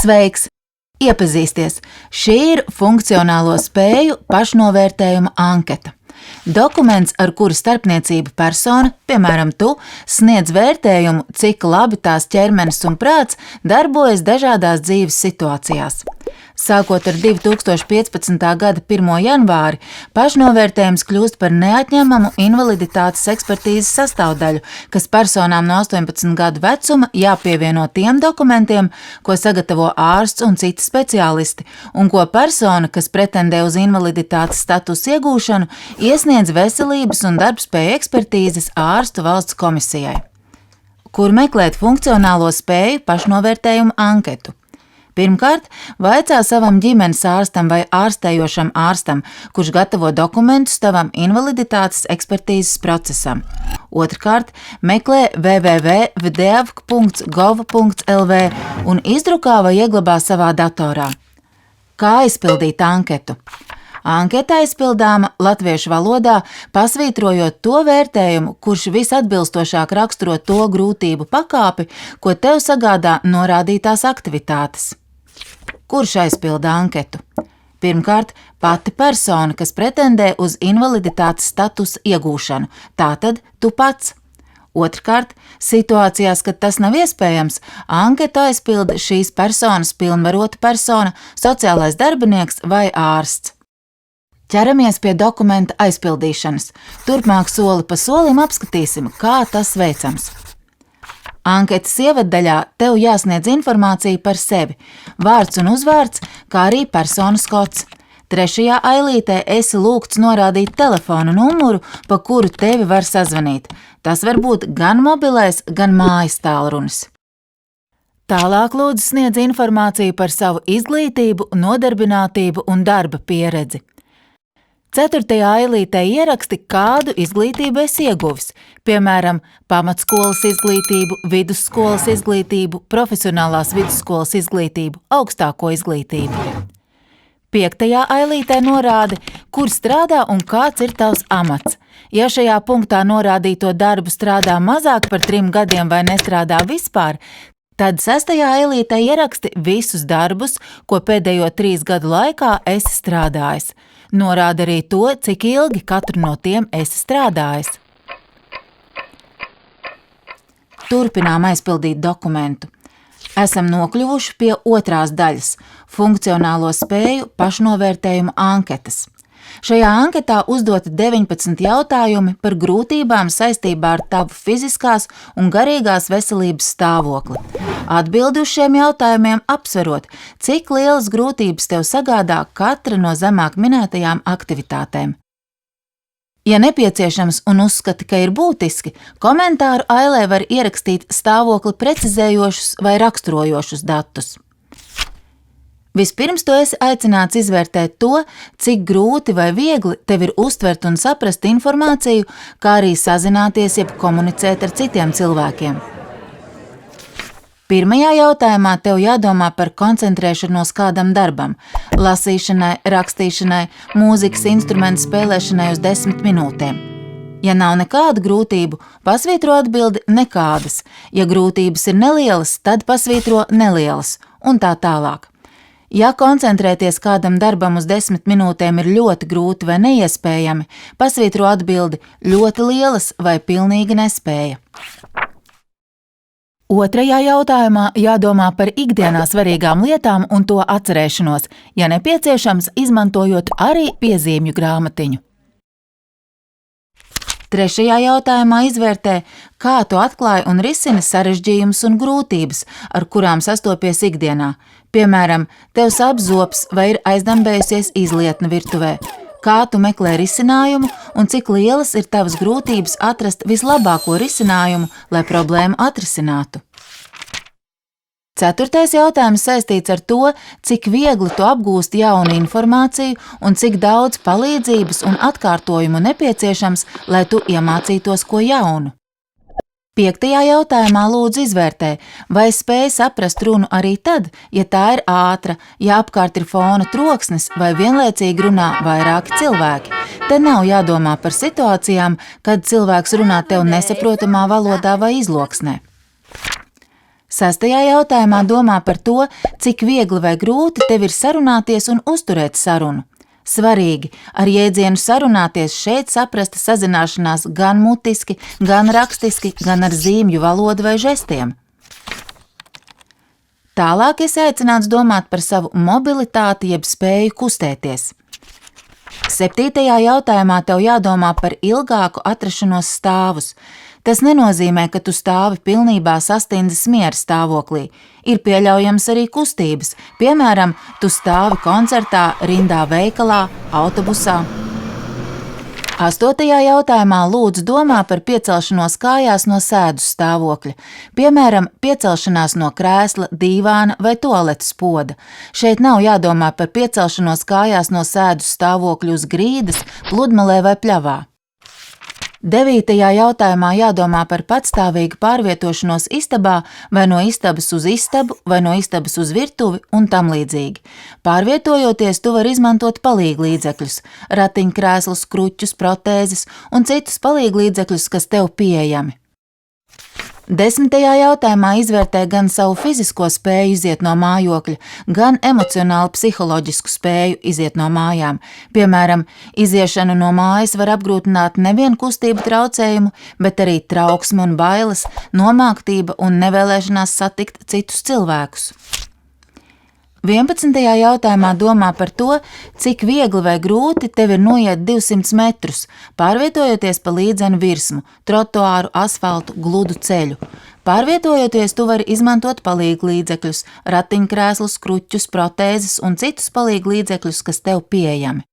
Sveiks! Iepazīsties! Šī ir funkcionālo spēju pašnovērtējuma anketa. Dokuments, ar kuru starpniecība persona, piemēram tu, sniedz vērtējumu, cik labi tās ķermenis un prāts darbojas dažādās dzīves situācijās. Sākot ar 2015. gada 1. janvāri, pašnovērtējums kļūst par neatņemamu invaliditātes ekspertīzes sastāvdaļu, kas personām no 18 gadu vecuma jāpievieno tiem dokumentiem, ko sagatavo ārsts un citi speciālisti, un ko persona, kas pretendē uz invaliditātes statusa iegūšanu, iesniedz veselības un darbspēju ekspertīzes ārstu valsts komisijai. Kur meklēt funkcionālo spēju pašnovērtējumu anketu? Pirmkārt, vaicā savam ģimenes ārstam vai ārstējošam ārstam, kurš gatavo dokumentus tavam invaliditātes ekspertīzes procesam. Otrkārt, meklē www.vdeavk.gov.lv un izdrukā vai ieglabā savā datorā. Kā izpildīt anketu? Anketa aizpildāma latviešu valodā, pasvītrojot to vērtējumu, kurš visatbilstošāk raksturo to grūtību pakāpi, ko tev sagādā norādītās aktivitātes. Kurš aizpilda anketu? Pirmkārt, pati persona, kas pretendē uz invaliditātes statusa iegūšanu, tātad tu pats. Otrkārt, situācijās, kad tas nav iespējams, anketu aizpilda šīs personas pilnvarota persona, sociālais darbinieks vai ārsts. Ķeramies pie dokumenta aizpildīšanas. Turpmāk soli pa solim apskatīsim, kā tas veicams. Anketas ievaddaļā tev jāsniedz informācija par sevi, vārds un uzvārds, kā arī personas kods. Trešajā ailītē esi lūgts norādīt telefona numuru, pa kuru tevi var sazvanīt. Tas var būt gan mobilais, gan mājas tālrunis. Tālāk lūdzu sniedz informāciju par savu izglītību, nodarbinātību un darba pieredzi. Ceturtajā ailītē ieraksti, kādu izglītību esi ieguvis, piemēram, pamatskolas izglītību, vidusskolas izglītību, profesionālās vidusskolas izglītību, augstāko izglītību. Piektajā ailītē norādi, kur strādā un kāds ir tavs amats. Ja šajā punktā norādīto darbu strādā mazāk par 3 gadiem vai nestrādā vispār, tad 6. ailītē ieraksti visus darbus, ko pēdējo 3 gadu laikā esi strādājis. Norāda arī to, cik ilgi katru no tiem esi strādājis. Turpinām aizpildīt dokumentu. Esam nokļuvuši pie otrās daļas – funkcionālo spēju pašnovērtējuma anketas. Šajā anketā uzdoti 19 jautājumi par grūtībām saistībā ar tavu fiziskās un garīgās veselības stāvokli. Atbildi uz šiem jautājumiem apsverot, cik lielas grūtības tev sagādā katra no zemāk minētajām aktivitātēm. Ja nepieciešams un uzskati, ka ir būtiski, komentāru ailē var ierakstīt stāvokli precizējošus vai raksturojošus datus. Vispirms tu esi aicināts izvērtēt to, cik grūti vai viegli tev ir uztvert un saprast informāciju, kā arī sazināties jeb komunicēt ar citiem cilvēkiem. Pirmajā jautājumā tev jādomā par koncentrēšanos kādam darbam – lasīšanai, rakstīšanai, mūzikas instrumentu spēlēšanai uz 10 minūtēm. Ja nav nekādu grūtību, pasvītro atbildi nekādas. Ja grūtības ir nelielas, tad pasvītro nelielas un tā tālāk. Ja koncentrēties kādam darbam uz 10 minūtēm ir ļoti grūti vai neiespējami, pasvītro atbildi ļoti lielas vai pilnīgi nespēja. Otrajā jautājumā jādomā par ikdienā svarīgām lietām un to atcerēšanos, ja nepieciešams, izmantojot arī piezīmju grāmatiņu. Trešajā jautājumā izvērtē, kā tu atklāji un risini sarežģījumus un grūtības, ar kurām sastopies ikdienā. Piemēram, tev sāp zobs vai ir aizdambējusies izlietne virtuvē. Kā tu meklē risinājumu un cik lielas ir tavas grūtības atrast vislabāko risinājumu, lai problēmu atrisinātu. Ceturtais jautājums saistīts ar to, cik viegli tu apgūsti jaunu informāciju un cik daudz palīdzības un atkārtojumu nepieciešams, lai tu iemācītos ko jaunu. 5. jautājumā lūdzu izvērtē, vai spēj saprast runu arī tad, ja tā ir ātra, ja apkārt ir fona troksnis vai vienlaicīgi runā vairāki cilvēki. Te nav jādomā par situācijām, kad cilvēks runā tev nesaprotamā valodā vai izloksnē. 6. jautājumā domā par to, cik viegli vai grūti tev ir sarunāties un uzturēt sarunu. Svarīgi, ar jēdzienu sarunāties šeit saprasta sazināšanās gan mutiski, gan rakstiski, gan ar zīmju valodu vai žestiem. Tālāk esi aicināts domāt par savu mobilitāti jeb spēju kustēties. 7. jautājumā tev jādomā par ilgāku atrašanos stāvus. Tas nenozīmē, ka tu stāvi pilnībā sastindzes miera stāvoklī. Ir pieļaujams arī kustības, piemēram, tu stāvi koncertā, rindā veikalā, autobusā. 8. jautājumā lūdzu domā par piecelšanos kājās no sēdus stāvokļa, piemēram, piecelšanās no krēsla, dīvāna vai tualetes poda. Šeit nav jādomā par piecelšanos kājās no sēdus stāvokļa uz grīdas, pludmalē vai pļavā. 9. jautājumā jādomā par patstāvīgu pārvietošanos istabā vai no istabas uz istabu vai no istabas uz virtuvi un tam līdzīgi. Pārvietojoties, tu vari izmantot palīglīdzekļus, ratiņkrēslus, kruķus, protēzes un citus palīglīdzekļus, kas tev pieejami. 10. jautājumā izvērtē gan savu fizisko spēju iziet no mājokļa, gan emocionāli psiholoģisku spēju iziet no mājām. Piemēram, iziešanu no mājas var apgrūtināt nevien kustību traucējumu, bet arī trauksme un bailes, nomāktība un nevēlēšanās satikt citus cilvēkus. 11. jautājumā domā par to, cik viegli vai grūti tev ir noiet 200 metrus, pārvietojoties pa līdzenu virsmu, trotuāru, asfaltu, gludu ceļu. Pārvietojoties, tu vari izmantot palīglīdzekļus, ratiņkrēslus, kruķus, protēzes un citus palīglīdzekļus, kas tev pieejami.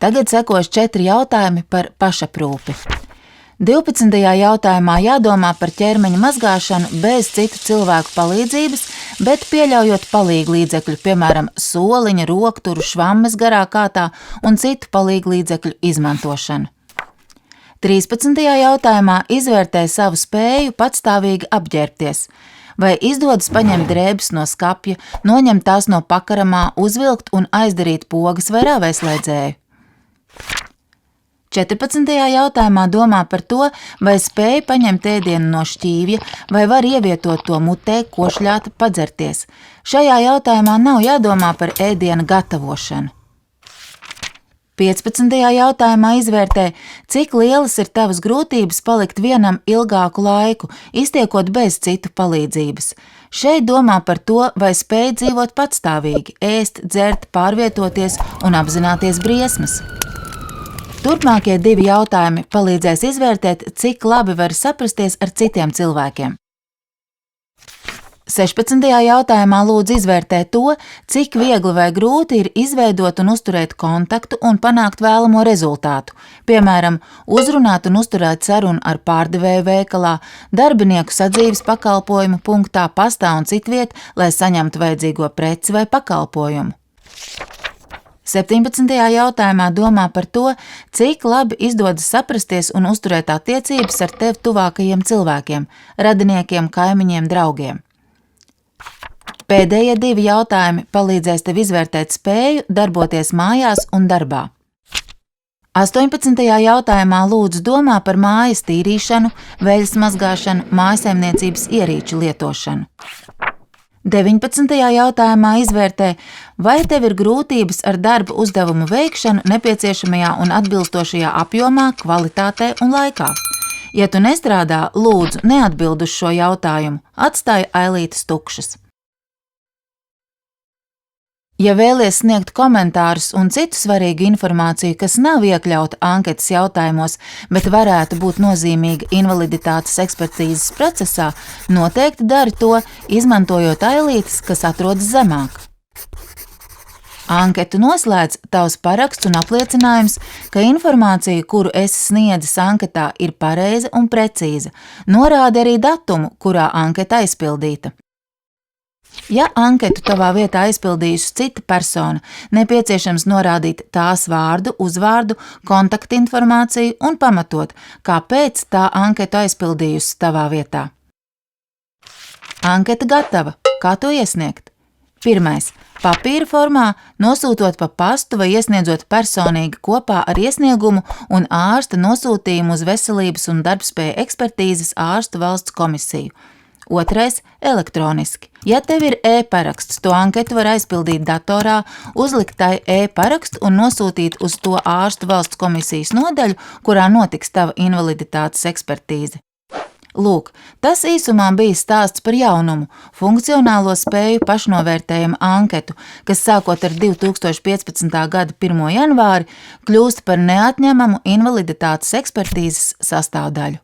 Tagad sekos 4 jautājumi par pašaprūpi. 12. jautājumā jādomā par ķermeņa mazgāšanu bez citu cilvēku palīdzības, bet pieļaujot palīglīdzekļu, piemēram, soliņa, rokturu, švammes garā kātā un citu palīglīdzekļu izmantošanu. 13. jautājumā izvērtē savu spēju patstāvīgi apģērbties. Vai izdodas paņemt drēbes no skapja, noņemt tās no pakaramā, uzvilkt un aizdarīt pogas vai rāvēslēdzēju? 14. jautājumā domā par to, vai spēj paņemt ēdienu no šķīvja, vai var ievietot to mutē, košļāt, padzerties. Šajā jautājumā nav jādomā par ēdiena gatavošanu. 15. jautājumā izvērtē, cik lielas ir tavas grūtības palikt vienam ilgāku laiku, iztiekot bez citu palīdzības. Šeit domā par to, vai spēj dzīvot patstāvīgi, ēst, dzert, pārvietoties un apzināties briesmas. Turpmākie 2 jautājumi palīdzēs izvērtēt, cik labi var saprasties ar citiem cilvēkiem. 16. jautājumā lūdzu izvērtēt to, cik viegli vai grūti ir izveidot un uzturēt kontaktu un panākt vēlamo rezultātu, piemēram, uzrunāt un uzturēt sarunu ar pārdevēju veikalā, darbinieku sadzīves pakalpojumu punktā, pastā un citviet, lai saņemtu vajadzīgo preci vai pakalpojumu. 17. jautājumā domā par to, cik labi izdodas saprasties un uzturēt attiecības ar tev tuvākajiem cilvēkiem, radiniekiem, kaimiņiem, draugiem. Pēdējie 2 jautājumi palīdzēs tev izvērtēt spēju darboties mājās un darbā. 18. jautājumā lūdzu domā par mājas tīrīšanu, veļas mazgāšanu, mājsaimniecības ierīču lietošanu. 19. jautājumā izvērtē, vai tev ir grūtības ar darba uzdevumu veikšanu nepieciešamajā un atbilstošajā apjomā, kvalitātē un laikā. Ja tu nestrādā, lūdzu neatbild uz šo jautājumu, atstāj ailītes tukšas. Ja vēlies sniegt komentārus un citu svarīgu informāciju, kas nav iekļauta anketas jautājumos, bet varētu būt nozīmīga invaliditātes ekspertīzes procesā, noteikti dari to, izmantojot ailītes, kas atrodas zemāk. Anketu noslēdz tavs paraksts un apliecinājums, ka informācija, kuru esi sniedzis anketā, ir pareiza un precīza. Norādi arī datumu, kurā anketa aizpildīta. Ja anketu tavā vietā aizpildījusi cita persona, nepieciešams norādīt tās vārdu, uzvārdu, kontaktinformāciju un pamatot, kāpēc tā anketu aizpildījusi tavā vietā. Anketa gatava. Kā to iesniegt? 1. Papīra formā, nosūtot pa pastu vai iesniedzot personīgi kopā ar iesniegumu un ārsta nosūtījumu uz Veselības un darbspēja ekspertīzes ārstu valsts komisiju. Otrais – elektroniski. Ja tev ir e-paraksts, to anketu var aizpildīt datorā, uzlikt tai e-parakstu un nosūtīt uz to ārstu valsts komisijas nodaļu, kurā notiks tava invaliditātes ekspertīze. Lūk, tas īsumā bija stāsts par jaunumu, funkcionālo spēju pašnovērtējumu anketu, kas sākot ar 2015. gada 1. janvāri kļūst par neatņemamu invaliditātes ekspertīzes sastāvdaļu.